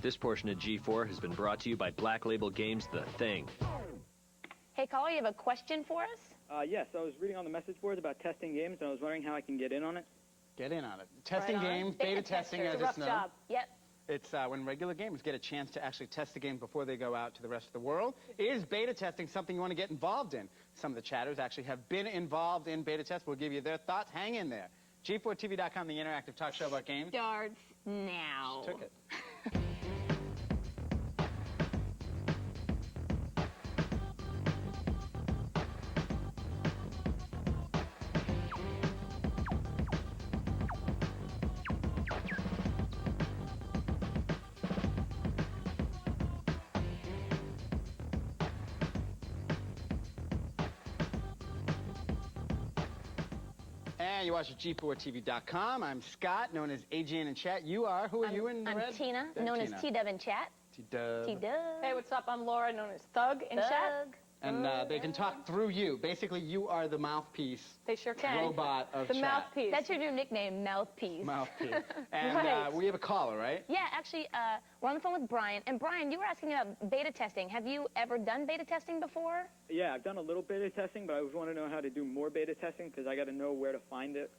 This portion of G4 has been brought to you by Black Label Games' The Thing. Hey, caller, you have a question for us? Yes, I was reading on the message boards about testing games, and I was wondering how I can get in on it. Get in on it. Testing games, beta testing, It's as a rough it's known. job. Yep. It's when regular gamers get a chance to actually test the game before they go out to the rest of the world. Is beta testing something you want to get involved in? Some of the chatters actually have been involved in beta tests. We'll give you their thoughts. Hang in there. G4TV.com, the interactive talk show about games. Starts now. Just took it. And you watch at G4TV.com. I'm Scott, known as AGN in chat. You are? Who are you in I'm red? Tina, known as T-Dub in chat. T-Dub. T-Dub. Hey, what's up? I'm Laura, known as Thug in chat. And they can talk through you. Basically, you are the mouthpiece They sure can. robot of The chat. mouthpiece. That's your new nickname, Mouthpiece. Mouthpiece. And Right. we have a caller, right? Yeah, actually, we're on the phone with Brian. And Brian, you were asking about beta testing. Have you ever done beta testing before? Yeah, I've done a little beta testing, but I just want to know how to do more beta testing because I got to know where to find it.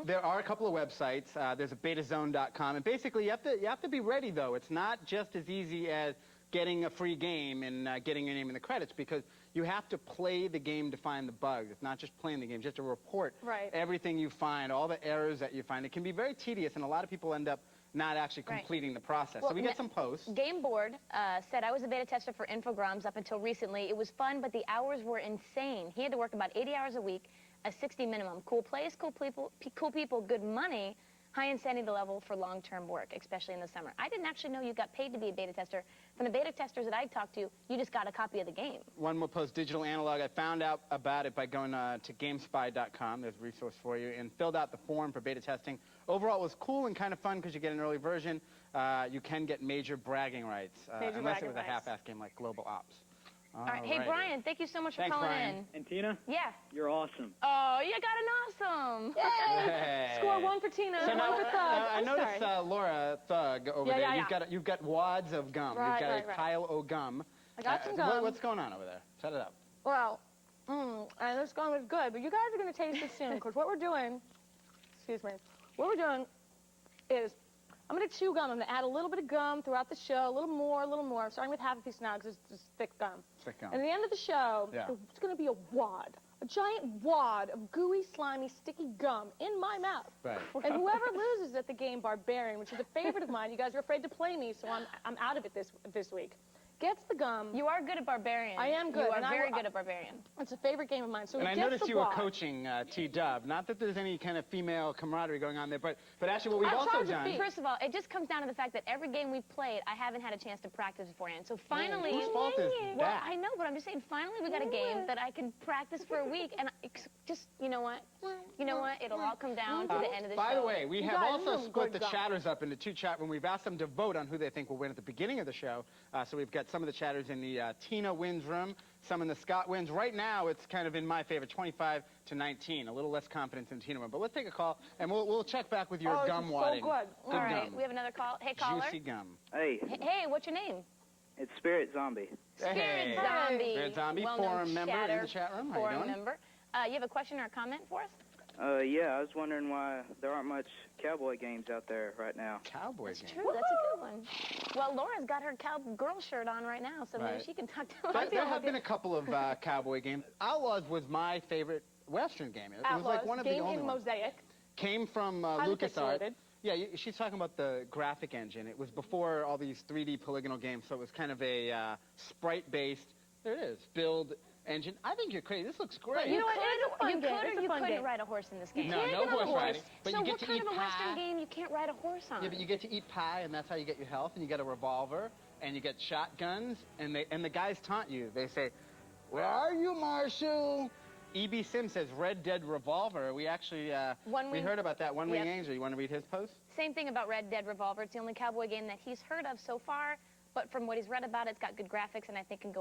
There are a couple of websites. There's a betazone.com. And basically, you have to be ready, though. It's not just as easy as getting a free game and getting your name in the credits, because you have to play the game to find the bugs. It's not just playing the game, just to report everything you find, all the errors that you find. It can be very tedious, and a lot of people end up not actually completing the process. Well, so we get some posts. Game Board said, I was a beta tester for Infogrames up until recently. It was fun, but the hours were insane. He had to work about 80 hours a week, a 60 minimum. Cool place, cool people, good money, high insanity level for long-term work, especially in the summer. I didn't actually know you got paid to be a beta tester. From the beta testers that I talked to, you just got a copy of the game. One more post, Digital Analog. I found out about it by going to GameSpy.com. There's a resource for you, and filled out the form for beta testing. Overall, it was cool and kind of fun because you get an early version. You can get major bragging rights, unless it was a half-assed game like Global Ops. All right. Hey, Brian, thank you so much for calling in. And Tina? Yeah. You're awesome. Oh, you got an awesome. Hey. Score one for Tina, So now, one for Thug. I noticed Laura, Thug, over there. Yeah. You've got wads of gum. Right, You've got a right. pile of gum. I got some gum. What's going on over there? Set it up. Well, and this gum is good, but you guys are going to taste it soon, because what we're doing, what we're doing is, I'm going to chew gum. I'm going to add a little bit of gum throughout the show, a little more. I'm starting with half a piece now because it's just thick gum. Thick gum. And at the end of the show, it's going to be a wad, a giant wad of gooey, slimy, sticky gum in my mouth. Right. And whoever loses at the game Barbarian, which is a favorite of mine, you guys are afraid to play me, so I'm out of it this week, gets the gum. You are good at Barbarian. I am good. You are and very good at Barbarian. It's a favorite game of mine. So And I it gets noticed the you were wad. coaching T-Dub. Not that there's any kind of female camaraderie going on there, but actually what we've I'm also trying to done... be. First of all, it just comes down to the fact that every game we've played, I haven't had a chance to practice beforehand. So finally... Whose fault is Well, that? I know, but I'm just saying, finally we got a game that I can practice for a week, and just, you know what? You know what? It'll all come down to the end of the show. By the way, we have guys also know split the good gum. chatters up into two chat rooms. We've asked them to vote on who they think will win at the beginning of the show. So we've got some of the chatters in the Tina wins room, some in the Scott wins. Right now, it's kind of in my favor, 25-19. A little less confidence in Tina win. But let's take a call, and we'll check back with your gum this is wadding. so good. All right, gum. we have another call. Hey, caller. Juicy gum. Hey, Hey, what's your name? it's Spirit Zombie. Spirit Hey. Zombie. Spirit Zombie, Well-known forum member in chatter, the chat room. How you Forum doing? member. You have a question or a comment for us? Yeah, I was wondering why there aren't much cowboy games out there right now. Cowboy game. True, that's a good one. Well, Laura's got her cowgirl shirt on right now, so maybe Right. she can talk to us. There have been a couple of cowboy games. Outlaws was my favorite Western game. It was like one of the game only in ones. Mosaic. Came from Highly LucasArts. pixelated. Yeah, she's talking about the graphic engine. It was before all these 3D polygonal games, so it was kind of a sprite-based, there it is, build engine. I think you're crazy. This looks great. You know what? It is a fun You game. could or It's a you fun couldn't game. ride a horse in this game. No, can't no get on a horse horse. riding. But so you get what to kind eat of a pie. Western game you can't ride a horse on? Yeah, but you get to eat pie, and that's how you get your health, and you get a revolver, and you get shotguns, and the guys taunt you. They say, "Where are you, Marshall?" E.B. Sim says Red Dead Revolver. We actually we heard about that. One Wing Angel. You want to read his post? Same thing about Red Dead Revolver. It's the only cowboy game that he's heard of so far. But from what he's read about it, it's got good graphics, and I think you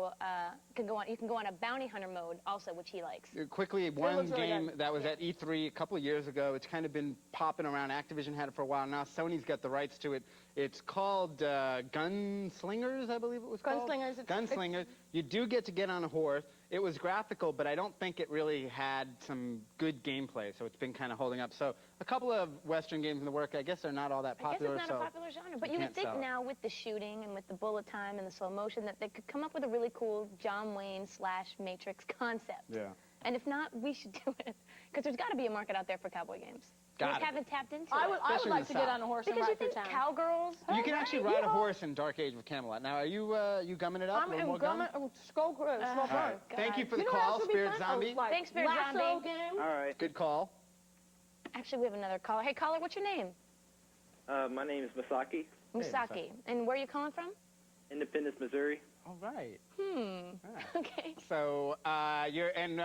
can go on a bounty hunter mode also, which he likes. Quickly, one looks really game good. that was at E3 a couple of years ago. It's kind of been popping around. Activision had it for a while now. Sony's got the rights to it. It's called Gunslingers, I believe it was called. Gunslingers. Gunslingers. You do get to get on a horse. It was graphical, but I don't think it really had some good gameplay, so it's been kind of holding up. So a couple of Western games in the work, I guess they're not all that popular. I guess it's not a popular genre, but you would think now with the shooting and with the bullet time and the slow motion that they could come up with a really cool John Wayne / Matrix concept. Yeah. And if not, we should do it. Because there's got to be a market out there for cowboy games. We Got just it. haven't tapped into I it. would Especially in like the to get South. on a horse Because and you ride through think town. cowgirls... You can actually ride a horse in Dark Age of Camelot. Now, are you you gumming it up? A little more gum? Skull All right. Thank you for the You know what call, else would be Spirit fun? Zombie. Like Thanks, Spirit lasso Zombie. game. All right. Good call. Actually, we have another caller. Hey, caller, what's your name? My name is Masaki, Musaki. And where are you calling from? Independence, Missouri. All right. Right. Okay. So,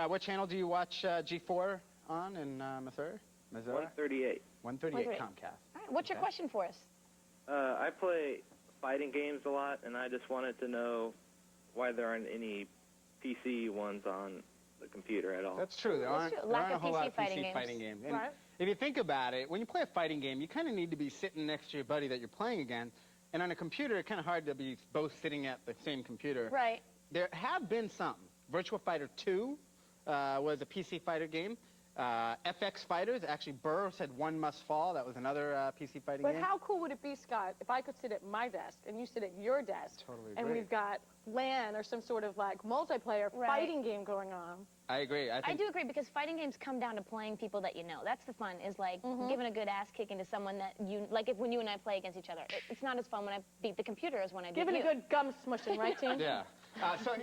what channel do you watch G4 on in Missouri? 138. 138 Comcast. All right. What's your question for us? I play fighting games a lot, and I just wanted to know why there aren't any PC ones on the computer at all. That's true. There aren't Lack a of whole lot PC of fighting PC games. fighting games. And Right. if you think about it, when you play a fighting game, you kind of need to be sitting next to your buddy that you're playing against. And on a computer, it's kind of hard to be both sitting at the same computer. Right. There have been some. Virtua Fighter 2 was a PC fighter game. FX Fighters, actually, Burr said One Must Fall. That was another PC fighting But game. how cool would it be, Scott, if I could sit at my desk and you sit at your desk, Totally and agree. we've got LAN or some sort of like multiplayer Right. fighting game going on? I agree. I I think do agree because fighting games come down to playing people that you know. That's the fun, is like giving a good ass kicking to someone that you, like when you and I play against each other. It's not as fun when I beat the computer as when I beat Giving you. a good gum smushing, right, team? Yeah. So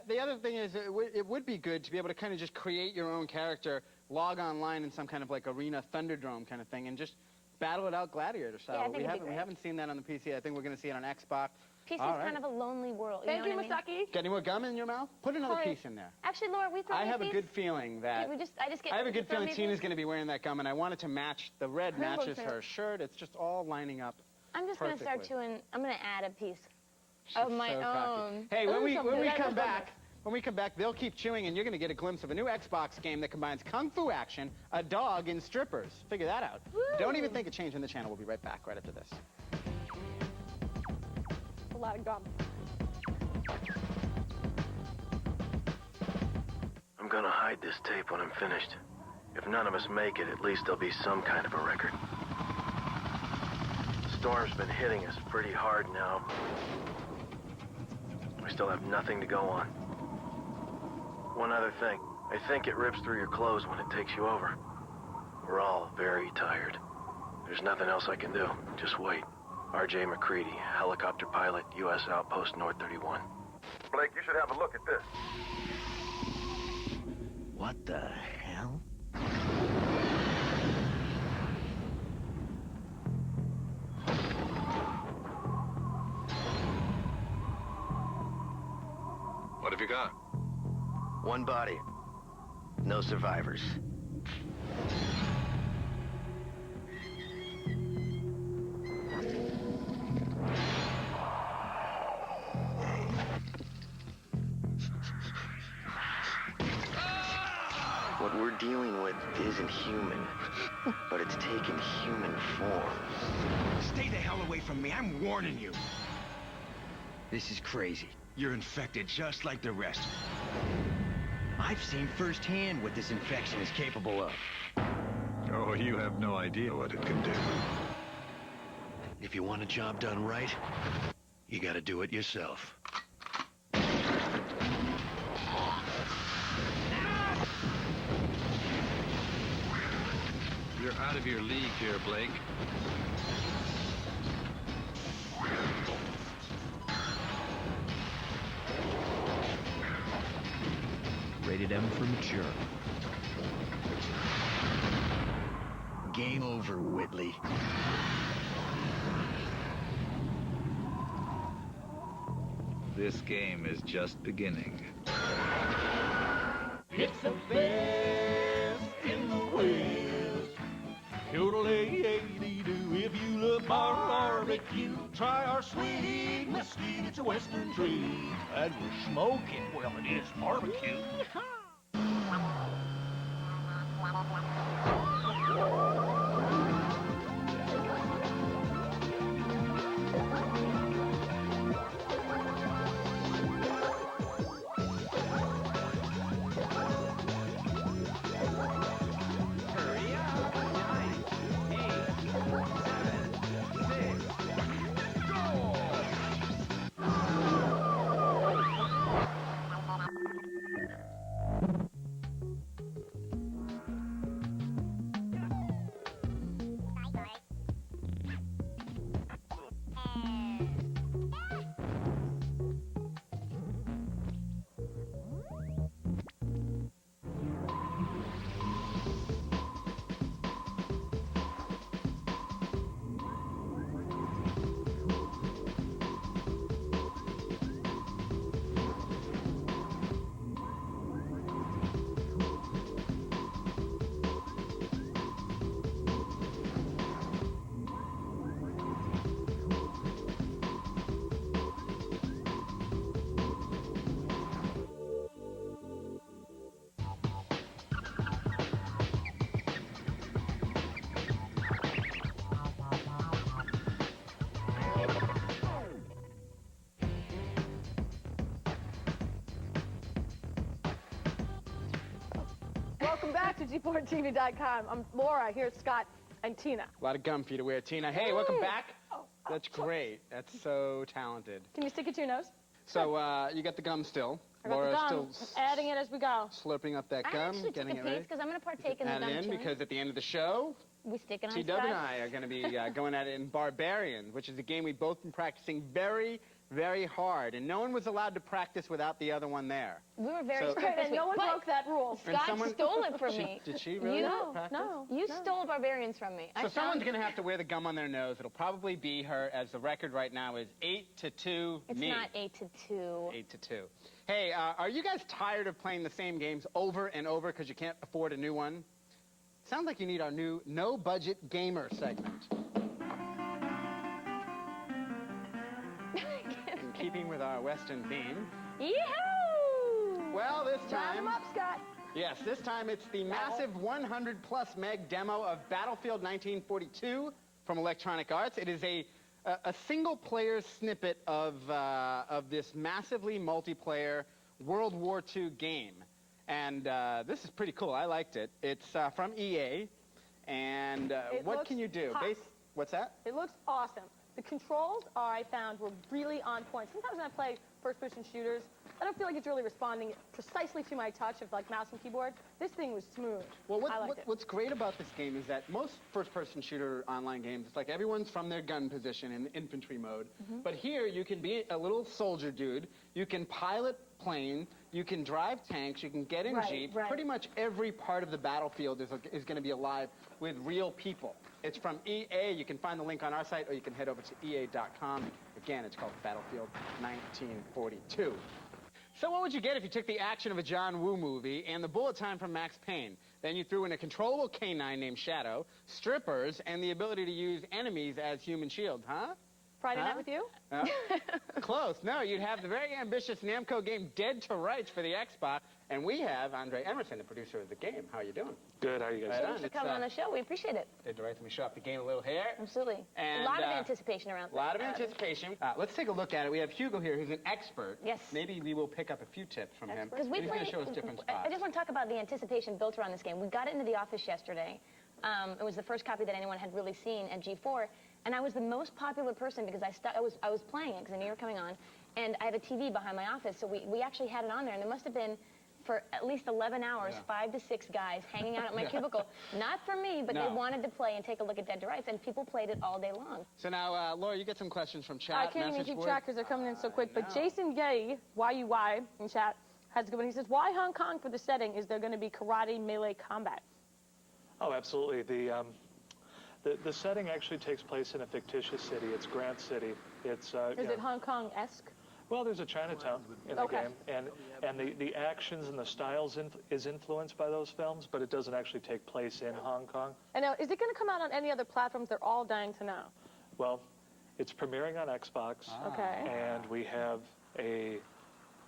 the other thing is it would be good to be able to kind of just create your own character, log online in some kind of like arena Thunderdome kind of thing, and just battle it out gladiator style. Yeah, I think it'd be we great. haven't seen that on the PC. I think we're going to see it on Xbox. PC All is right. kind of a lonely world. Thank you, know what I mean? Masaki. Got any more gum in your mouth? Put another Sorry. piece in there. Actually, Laura, we throw I me have a piece? good feeling that. I just get. I have a good throw feeling me a Tina's piece? going to be wearing that gum, and I want it to match. The red Rainbow matches tail. her shirt. It's just all lining up. I'm just going to start perfectly. chewing. I'm going to add a piece She's of my so cocky. own. Hey, when Ooh, we something. Yeah, come that's back, they'll keep chewing, and you're going to get a glimpse of a new Xbox game that combines kung fu action, a dog, and strippers. Figure that out. Don't even think of changing the channel. We'll be right back right after this. A lot of gum. I'm gonna hide this tape when I'm finished. If none of us make it, at least there'll be some kind of a record. The storm's been hitting us pretty hard now. We still have nothing to go on. One other thing. I think it rips through your clothes when it takes you over. We're all very tired. There's nothing else I can do. Just wait. R.J. McCready, helicopter pilot, U.S. Outpost North 31. Blake, you should have a look at this. What the hell? What have you got? One body. No survivors. What we're dealing with isn't human, but it's taken human form. Stay the hell away from me, I'm warning you. This is crazy. You're infected just like the rest. I've seen firsthand what this infection is capable of. Oh, you have no idea what it can do. If you want a job done right, you gotta do it yourself. You're out of your league here, Blake. Rated M for mature. Game over, Whitley. This game is just beginning. It's the best in the West. Yodelay-ay-dee-doo. If you love barbecue, try our sweet mesquite. It's a Western treat. And we're smoking. Well, it is barbecue. Welcome back to G4TV.com. I'm Laura. Here's Scott and Tina. A lot of gum for you to wear, Tina. Hey, welcome back. That's great. That's so talented. Can you stick it to your nose? So you got the gum still. I got Laura's the gum. still Adding it as we go. slurping up that I gum, actually getting took it a ready. piece because I'm going to partake in the Add gum it in chewing. because at the end of the show, We stick it on T-Dub and I are going to be going at it in Barbarian, which is a game we've both been practicing very, very hard. And no one was allowed to practice without the other one there. We were very So- strict this And week. no one But broke that rule. Scott stole it from me. Did she really practice? You stole Barbarians from me. So someone's going to have to wear the gum on their nose. It'll probably be her, as the record right now is 8-2 It's me. not 8-2. 8-2. Hey, are you guys tired of playing the same games over and over because you can't afford a new one? Sounds like you need our new no-budget gamer segment. In keeping with our Western theme. Yee-hoo! Well, this Round time... them up, Scott. Yes, this time it's the massive 100-plus meg demo of Battlefield 1942 from Electronic Arts. It is a single-player snippet of this massively multiplayer World War II game. And this is pretty cool. I liked it. It's from EA. And what can you do? What's that? It looks awesome. The controls, I found, were really on point. Sometimes when I play first-person shooters, I don't feel like it's really responding precisely to my touch of like mouse and keyboard. This thing was smooth. Well, I liked it. what's great about this game is that most first-person shooter online games, it's like everyone's from their gun position in the infantry mode. But here, you can be a little soldier dude. You can pilot plane. You can drive tanks. You can get in jeeps. Pretty much every part of the battlefield is going to be alive with real people. It's from EA. You can find the link on our site, or you can head over to EA.com. Again, it's called Battlefield 1942. So what would you get if you took the action of a John Woo movie and the bullet time from Max Payne? Then you threw in a controllable canine named Shadow, strippers, and the ability to use enemies as human shields, huh? Friday Night with You? Close. No, you'd have the very ambitious Namco game Dead to Rights for the Xbox, and we have Andre Emerson, the producer of the game. How are you doing? Good. How are you guys doing? Thanks for coming on the show. We appreciate it. Dead to Rights, let me show off the game a little here. Absolutely. And, a lot of anticipation around A lot of anticipation. Let's take a look at it. We have Hugo here, who's an expert. Yes. Maybe we will pick up a few tips from him. Because we He's going to show us different spots. I just want to talk about the anticipation built around this game. We got it into the office yesterday. It was the first copy that anyone had really seen at G4. And I was the most popular person because I was playing it because I knew you were coming on. And I have a TV behind my office, so we actually had it on there. And there must have been, for at least 11 hours, 5 to 6 guys hanging out at my cubicle. Not for me, but they wanted to play and take a look at Dead to Rights. And people played it all day long. So now, Laura, you get some questions from chat. I can't even keep track because they're coming in so quick. But Jason Gay, Y-U-Y, in chat, has a good one. He says, why Hong Kong for the setting? Is there going to be karate melee combat? Oh, absolutely. The setting actually takes place in a fictitious city. It's Grant City. It's Is it Hong Kong-esque? Well, there's a Chinatown in the game, and the actions and the styles is influenced by those films, but it doesn't actually take place in Hong Kong. And now, is it going to come out on any other platforms? They're all dying to know. Well, it's premiering on Xbox. Okay. And we have a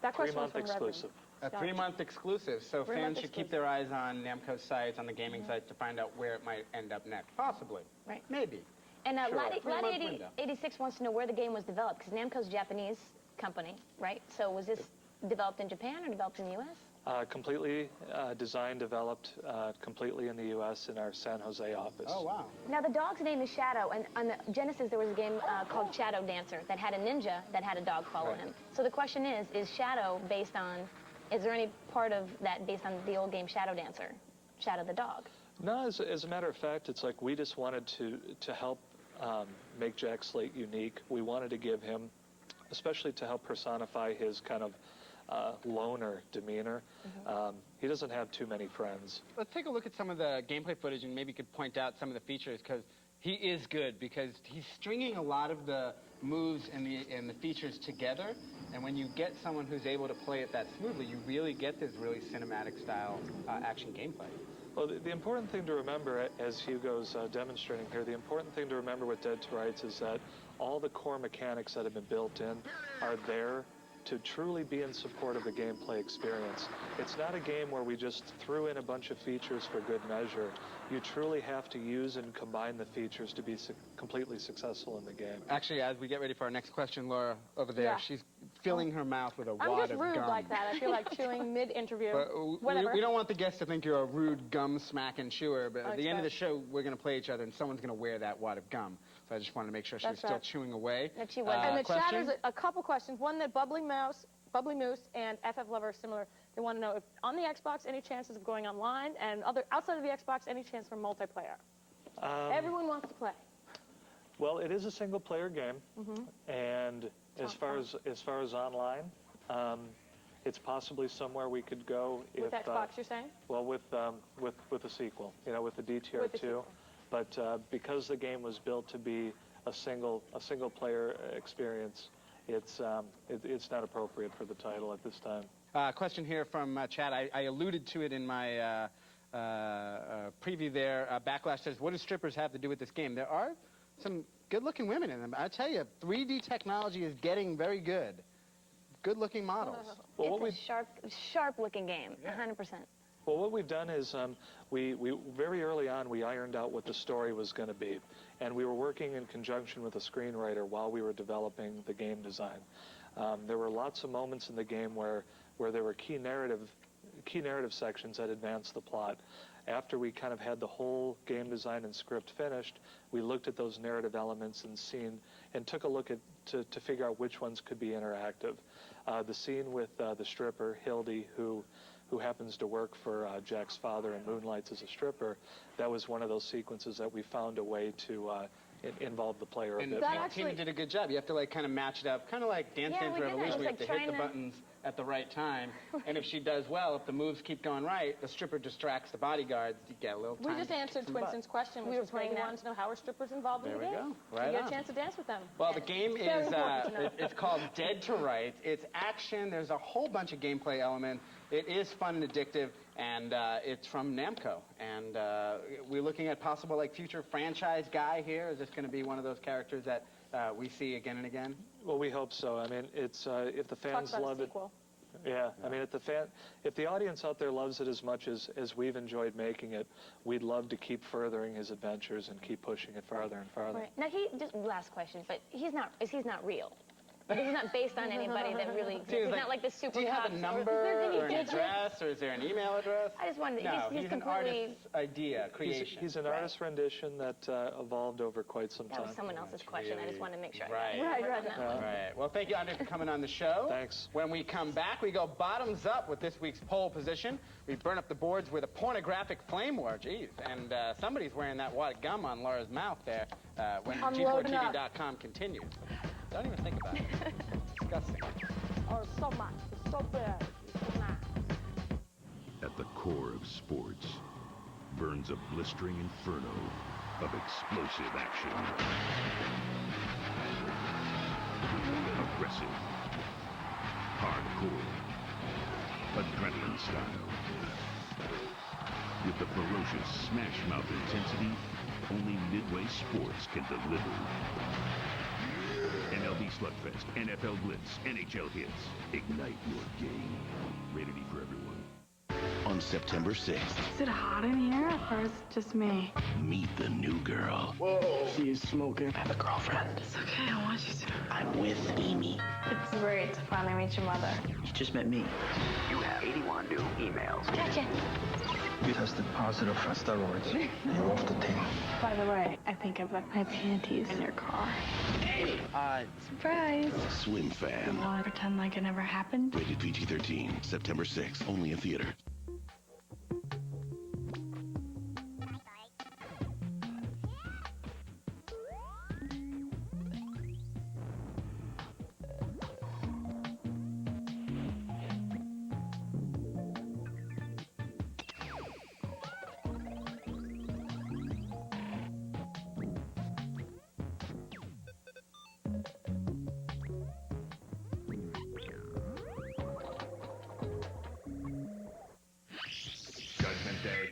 That question was 3-month from Reverend. exclusive. A 3-month exclusive, so fans should keep their eyes on Namco's sites, on the gaming sites, to find out where it might end up next. Possibly. Right. Maybe. And Sure, Lottie 3-month window. 86 wants to know where the game was developed, because Namco's a Japanese company, right? So was this developed in Japan or developed in the U.S.? Completely designed, developed completely in the U.S. in our San Jose office. Oh, wow. Now, the dog's name is Shadow, and on the Genesis, there was a game called Shadow Dancer that had a ninja that had a dog follow him. So the question is Shadow based on, is there any part of that based on the old game Shadow Dancer, Shadow the dog? No, as a matter of fact, it's like we just wanted to help make Jack Slate unique. We wanted to give him, especially to help personify his kind of loner demeanor. He doesn't have too many friends. Let's take a look at some of the gameplay footage, and maybe you could point out some of the features, because he is good, because he's stringing a lot of the moves and the features together, and when you get someone who's able to play it that smoothly, you really get this really cinematic style action gameplay. Well, the important thing to remember, as Hugo's demonstrating here, the important thing to remember with Dead to Rights is that all the core mechanics that have been built in are there to truly be in support of the gameplay experience. It's not a game where we just threw in a bunch of features for good measure. You truly have to use and combine the features to be completely successful in the game. Actually, as we get ready for our next question, Laura, over there, she's filling her mouth with a I'm wad just of rude gum. like that. I feel like chewing mid-interview. But Whatever. we don't want the guests to think you're a rude gum smacking chewer, but at the end of the show, we're going to play each other, and someone's going to wear that wad of gum. So I just wanted to make sure she was still chewing away. That she was. And the chat question? has a couple questions. One that Bubbly Moose, and FF Lover are similar. They want to know if on the Xbox, any chances of going online, and outside of the Xbox, any chance for multiplayer? Everyone wants to play. Well, it is a single-player game, and as far as online, it's possibly somewhere we could go if With Xbox, you're saying? well, with a sequel, with the DTR2. But because the game was built to be a single-player experience, it's not appropriate for the title at this time. Question here from chat. I alluded to it in my preview there. Backlash says, what do strippers have to do with this game? There are some good-looking women in them. I tell you, 3D technology is getting very good. Good-looking models. Well, it's a sharp-looking game, 100%. Well, what we've done is we very early on we ironed out what the story was going to be, and we were working in conjunction with a screenwriter while we were developing the game design. There were lots of moments in the game where there were key narrative sections that advanced the plot. After we kind of had the whole game design and script finished, we looked at those narrative elements and took a look at to figure out which ones could be interactive. The scene with the stripper Hildy, who happens to work for Jack's father and moonlights as a stripper, that was one of those sequences that we found a way to involve the player a bit more. And Tina did a good job. You have to kind of match it up, kind of like Dance Dance Revolution. You have to hit the buttons at the right time. And if she does well, if the moves keep going right, the stripper distracts the bodyguards. You get a little time. We just answered Twinston's question, which was when he wanted to know how are strippers involved in the game. There we go. Right You get on. a chance to dance with them. Well, the game is it's called Dead to Rights. It's action. There's a whole bunch of gameplay elements. It is fun and addictive, and it's from Namco. And we're looking at possible future franchise guy here. Is this going to be one of those characters that we see again and again? Well, we hope so. I mean, it's if the fans love it. Yeah, I mean, if the audience out there loves it as much as we've enjoyed making it, we'd love to keep furthering his adventures and keep pushing it farther and farther. Right. Now, just last question, but he's not real. He's not based on anybody that really exists. He's not like the super. Do you have a number or an address, or is there an email address? I just wanted. No, he's an completely. artist's idea, creation. He's an artist rendition that evolved over quite some time. That was someone else's question. I just wanted to make sure. Right. Well, thank you, Andre, for coming on the show. Thanks. When we come back, we go bottoms up with this week's poll position. We burn up the boards with a pornographic flame war. Jeez. And somebody's wearing that wad of gum on Laura's mouth there when G4TV.com continues. Don't even think about it. Disgusting. Oh, so much. It's so bad. It's so nice. At the core of sports burns a blistering inferno of explosive action. Aggressive. Hardcore. Adrenaline style. With the ferocious smash-mouth intensity only Midway Sports can deliver. MLB Slugfest, NFL Blitz, NHL Hits. Ignite your game. Rated E for everyone. On September 6th, Is it hot in here, or is it just me? meet the new girl. Whoa. She is smoking. I have a girlfriend. It's okay, I want you to. I'm with Amy. It's great to finally meet your mother. You just met me. You have 81 new emails. Gotcha. You tested positive for steroids. You're off the team. By the way, I think I left my panties in your car. Surprise! Swim fan. Want to pretend like it never happened? Rated PG-13. September 6th. Only in theaters. Judgment Day.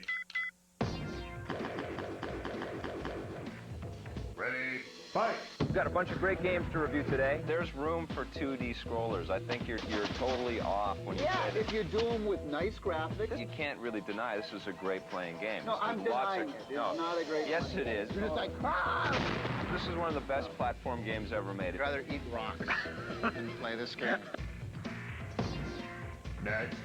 Ready? Fight! got a bunch of great games to review today. There's room for 2D scrollers. I think you're totally off when you say that. If you do them with nice graphics. You can't really deny this is a great playing game. No, I'm denying it. It's not a great Yes, it is. It's like, ah! This is one of the best platform games ever made. I'd rather eat rocks than play this game. Next.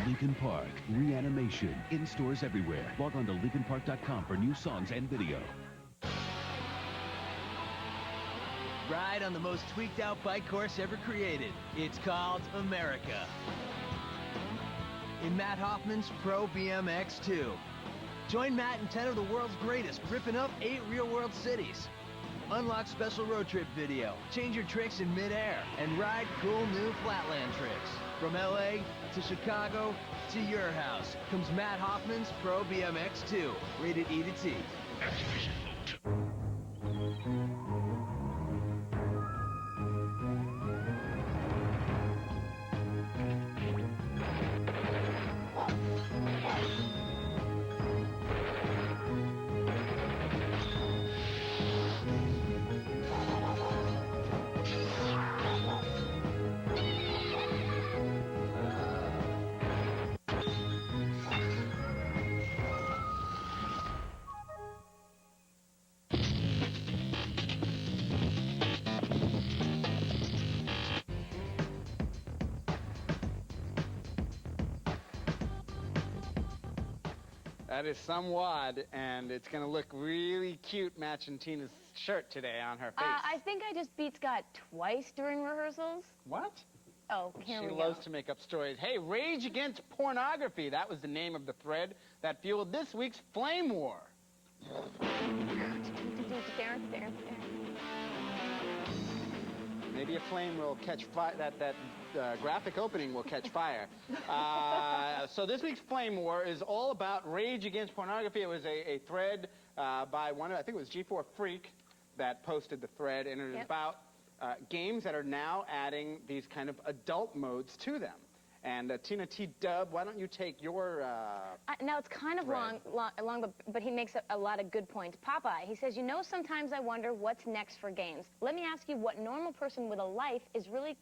Linkin Park, Reanimation, in stores everywhere. Log on to linkinpark.com for new songs and video. Ride on the most tweaked out bike course ever created. It's called America. In Matt Hoffman's Pro BMX 2. Join Matt and 10 of the world's greatest, ripping up 8 real-world cities. Unlock special road trip video, change your tricks in midair, and ride cool new flatland tricks. From LA to Chicago to your house comes Matt Hoffman's Pro BMX 2, rated E to T. That is some wad, and it's going to look really cute matching Tina's shirt today on her face. I think I just beat Scott twice during rehearsals. What? Oh, here we go. She loves to make up stories. Hey, Rage Against Pornography. That was the name of the thread that fueled this week's Flame War. Maybe a flame will catch fire. That graphic opening will catch fire. So this week's Flame War is all about Rage Against Pornography. It was a thread by one of, I think it was G4 Freak that posted the thread, and it is about games that are now adding these kind of adult modes to them. And Tina T. Dub, why don't you take your now, it's kind of long, but he makes a lot of good points. Popeye, he says, you know, sometimes I wonder what's next for games. Let me ask you what normal person with a life is really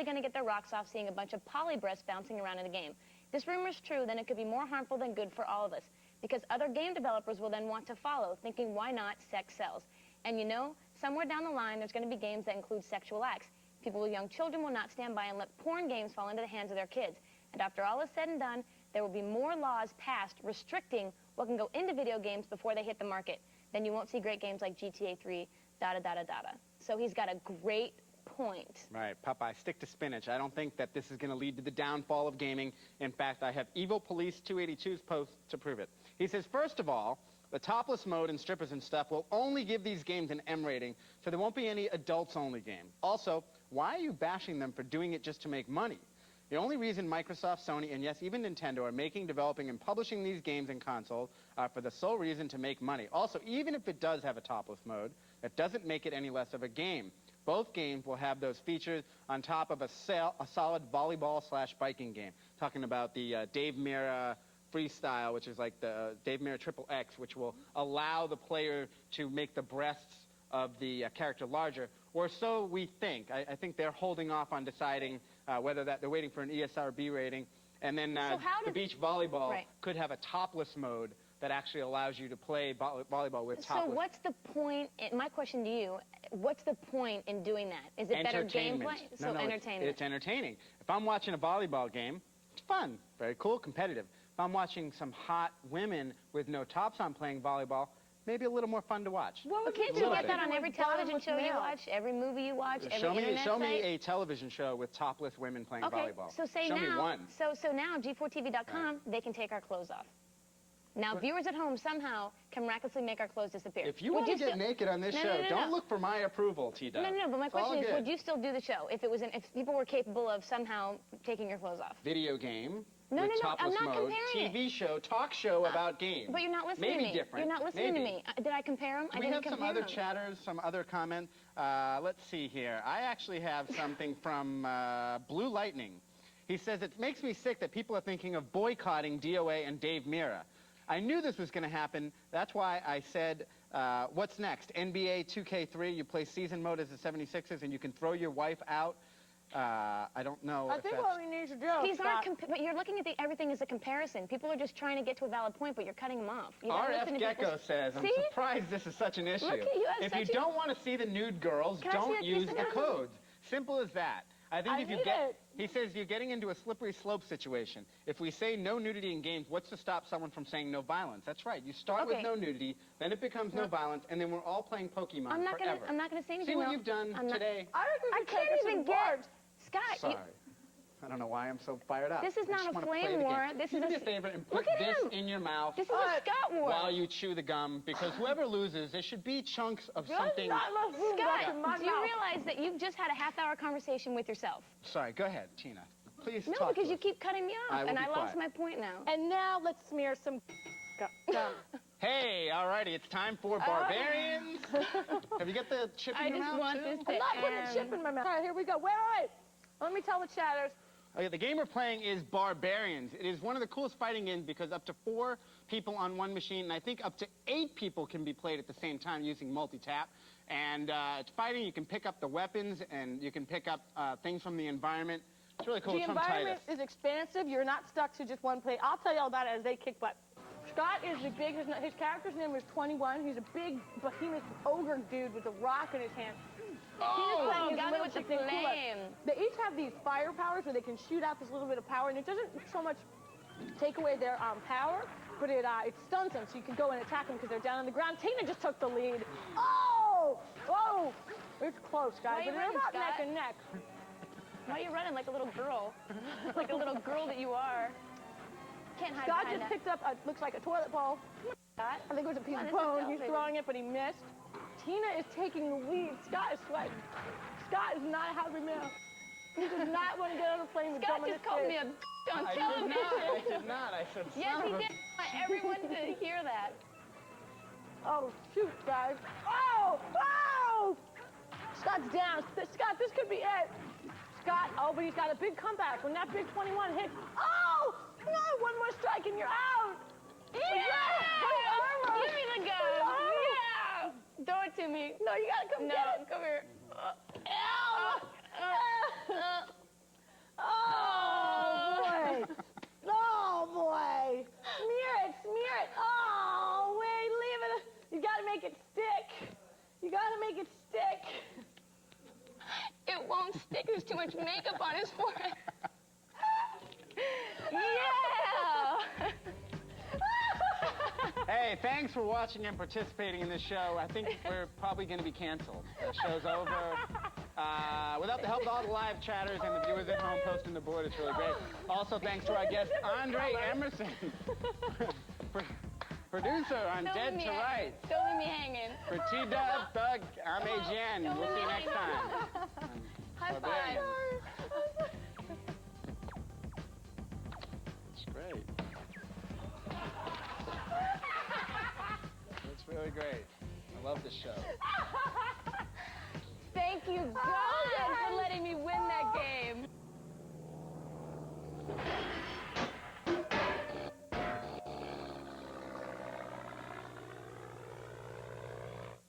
going to get their rocks off seeing a bunch of poly breasts bouncing around in a game. If this rumor is true, then it could be more harmful than good for all of us, because other game developers will then want to follow, thinking, why not? Sex sells. And you know, somewhere down the line, there's going to be games that include sexual acts. People with young children will not stand by and let porn games fall into the hands of their kids. And after all is said and done, there will be more laws passed restricting what can go into video games before they hit the market. Then you won't see great games like GTA 3, da-da-da-da-da-da. So he's got a great point. Right, Popeye, stick to spinach. I don't think that this is going to lead to the downfall of gaming. In fact, I have Evil Police 282's post to prove it. He says, first of all, the topless mode and strippers and stuff will only give these games an M rating, so there won't be any adults-only game. Also, why are you bashing them for doing it just to make money? The only reason Microsoft, Sony, and yes, even Nintendo are making, developing, and publishing these games and consoles are for the sole reason to make money. Also, even if it does have a topless mode, that doesn't make it any less of a game. Both games will have those features on top of a solid volleyball/biking game. Talking about the Dave Mirra Freestyle, which is like the Dave Mirra Triple X, which will allow the player to make the breasts of the character larger, or so we think. I think they're holding off on deciding whether that they're waiting for an ESRB rating, and then the beach volleyball could have a topless mode that actually allows you to play volleyball with topless. So what's the point? My question to you: what's the point in doing that? Is it better gameplay? So entertainment. It's entertaining. If I'm watching a volleyball game, it's fun, very cool, competitive. If I'm watching some hot women with no tops on playing volleyball, maybe a little more fun to watch. Well, can't you get that on every television show you watch, every movie you watch, every internet site? Show me a television show with topless women playing volleyball. So say show now, me one. So now, G4TV.com, they can take our clothes off. Now, viewers at home somehow can miraculously make our clothes disappear. If you want to get naked on this show, don't look for my approval, T-Dub. No, but my It's all question is, good. would you still do the show if people were capable of somehow taking your clothes off? Video game. No, with no, topless I'm not mode, comparing TV show, talk show about games. But you're not listening to me. Maybe different. You're not listening Maybe. to me. Did I compare them? I We didn't have some compare other them. chatters, some other comments. Let's see here. I actually have something from Blue Lightning. He says, it makes me sick that people are thinking of boycotting DOA and Dave Mirra. I knew this was going to happen. That's why I said, what's next? NBA 2K3, you play season mode as the 76ers, and you can throw your wife out. I don't know I if think that's... what we need to do. These aren't, but you're looking at everything as a comparison. People are just trying to get to a valid point, but you're cutting them off. You gotta listen RF to Gecko people's- says, I'm See? surprised this is such an issue. Look at you, If you don't want to see the nude girls, Can I see don't that use piece the of codes. Simple as that. I think I if you need get... it. He says you're getting into a slippery slope situation. If we say no nudity in games, what's to stop someone from saying no violence? That's right. You start with Okay. no nudity, then it becomes no violence, and then we're all playing Pokemon I'm not forever. gonna say anything. See what though. you've done I'm not- today? I can't even get. Scott, Sorry. I don't know why I'm so fired up. This is I just not a wanna play flame the game. war. This Do is me a a favor and put Look at this him. in your mouth This is a Scott war. while you chew the gum, because whoever loses, there should be chunks of something... Scott, do you realize that you've just had a half-hour conversation with yourself? Sorry, go ahead, Tina. Please No, talk because to you us. keep cutting me off, I will and be I lost quiet. my point now. And now let's smear some gum. Hey, alrighty, it's time for Barbarians. Have you got the chip in I your just mouth, want too? this I'm not putting a chip in my mouth. All right, here we go. Wait. Let me tell the chatters. Okay, the game we're playing is Barbarians. It is one of the coolest fighting games because up to 4 people on one machine, and I think up to 8 people can be played at the same time using multi-tap. And it's fighting. You can pick up the weapons, and you can pick up things from the environment. It's really cool. The It's from environment Titus. is expansive. You're not stuck to just one place. I'll tell you all about it as they kick butt. Scott is the big, his character's name is 21. He's a big behemoth ogre dude with a rock in his hand. Oh, got me with the flame. They each have these fire powers where they can shoot out this little bit of power, and it doesn't so much take away their power, but it stuns them, so you can go and attack them because they're down on the ground. Tina just took the lead. Oh! Whoa! It's close, guys, Why you but they're running, about neck Scott? and neck. Why are you running like a little girl? Like a little girl that you are. Can't hide Scott behind just that. picked up looks like a toilet bowl. Scott. I think it was a piece Come of on, bone. this is He's baby. throwing it, but he missed. Tina is taking the lead. Scott is sweating. Scott is not a happy man. He does not want to get on a plane with Scott someone just his called kid. me a on I television. did not. I said, Yes, son he of a... did. I want everyone to hear that. Oh, shoot, guys. Oh! Oh! Scott's down. Scott, this could be it. Scott, oh, but he's got a big comeback. When that big 21 hits, oh! No, one more strike and you're out. Yeah! Put his arm up. Give me the gun. Put his arm up. Yeah! Throw it to me. No, you gotta come get it. Come here. Oh, boy. Oh, boy. Smear it. Oh, wait, leave it. You gotta make it stick. You gotta make it stick. It won't stick. There's too much makeup on his forehead. Yeah! Hey, thanks for watching and participating in this show. I think we're probably going to be canceled. The show's over. Without the help of all the live chatters and the viewers at home posting the board, it's really great. Also, thanks to our guest, Andre Emerson, producer on Don't Dead leave me to hanging. Rights. Don't leave me hanging. For T-Dub, Thug, I'm AGN. Don't We'll see you leave me next hanging. time. High Barbarian. five. It's great. It's really great. I love this show. Thank you, Golden, for letting me win that game.